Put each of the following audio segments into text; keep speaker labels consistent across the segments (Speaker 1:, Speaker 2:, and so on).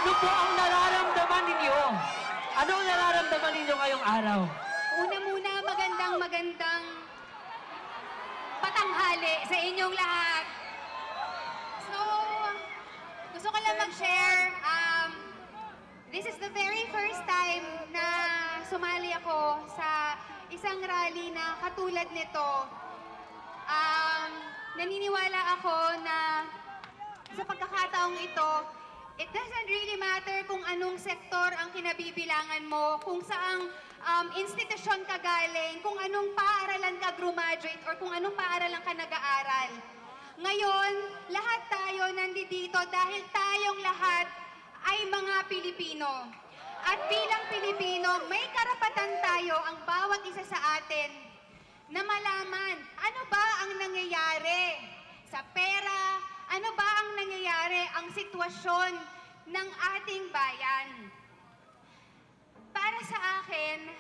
Speaker 1: Ano po ang nararamdaman ninyo? Ano ang nararamdaman ninyo ngayong araw?
Speaker 2: Una muna, magandang patanghali sa inyong lahat. So, gusto ko lang mag-share. This is the very first time na sumali ako sa isang rally na katulad nito. Naniniwala ako na sa pagkakataong ito, it doesn't really matter kung anong sektor ang kinabibilangan mo, kung saang institusyon ka galing, kung anong paaralan ka graduate, or kung anong paaralan ka nag-aaral. Ngayon, lahat tayo nandito dahil tayong lahat ay mga Pilipino. At bilang Pilipino, may karapatan tayo ang bawat isa sa atin na malaman ano ba ang nangyayari sa pera, ano ba ang nangyayari ang sitwasyon ng ating bayan. Para sa akin,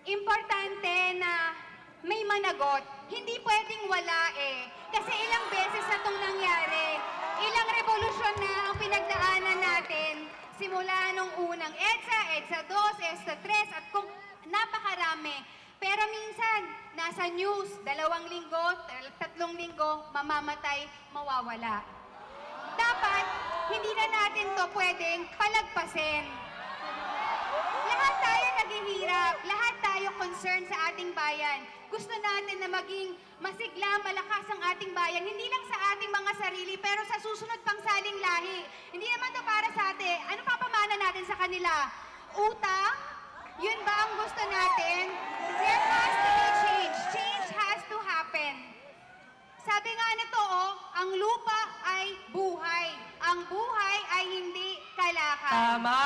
Speaker 2: importante na may managot. Hindi pwedeng wala eh. Kasi ilang beses na itong nangyari. Ilang revolusyon na ang pinagdaanan natin. Simula nung unang EDSA, EDSA 2, EDSA 3, at kung napakarami. Pero minsan, nasa news, 2 linggo, 3 linggo, mamamatay, mawawala. Dapat, hindi na natin to pwedeng palagpasin. Lahat tayo naghihirap, lahat tayo concerned sa ating bayan. Gusto natin na maging masigla, malakas ang ating bayan, hindi lang sa ating mga sarili, pero sa susunod pang saling lahi. Hindi naman to para sa atin. Ano papamana natin sa kanila? Utang? Yun ba ang gusto natin? There has to be change. Change has to happen. Sabi nga nito, ang lupa ay buhay. Ang buhay ay hindi kalakal.
Speaker 1: Tama!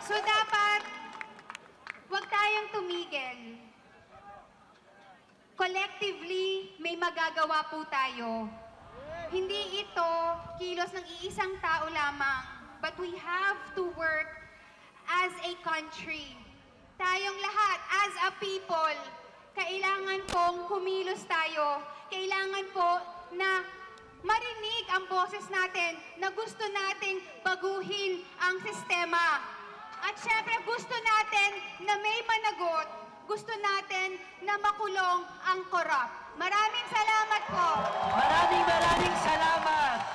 Speaker 2: So dapat, huwag tayong tumigil. Collectively, may magagawa po tayo. Hindi ito kilos ng iisang tao lamang. But we have to work as a country. Tayong lahat, as a people, kailangan pong kumilos tayo. Kailangan po na marinig ang boses natin na gusto nating baguhin ang sistema. At syempre gusto natin na may managot. Gusto natin na makulong ang korap. Maraming salamat po.
Speaker 1: Maraming salamat.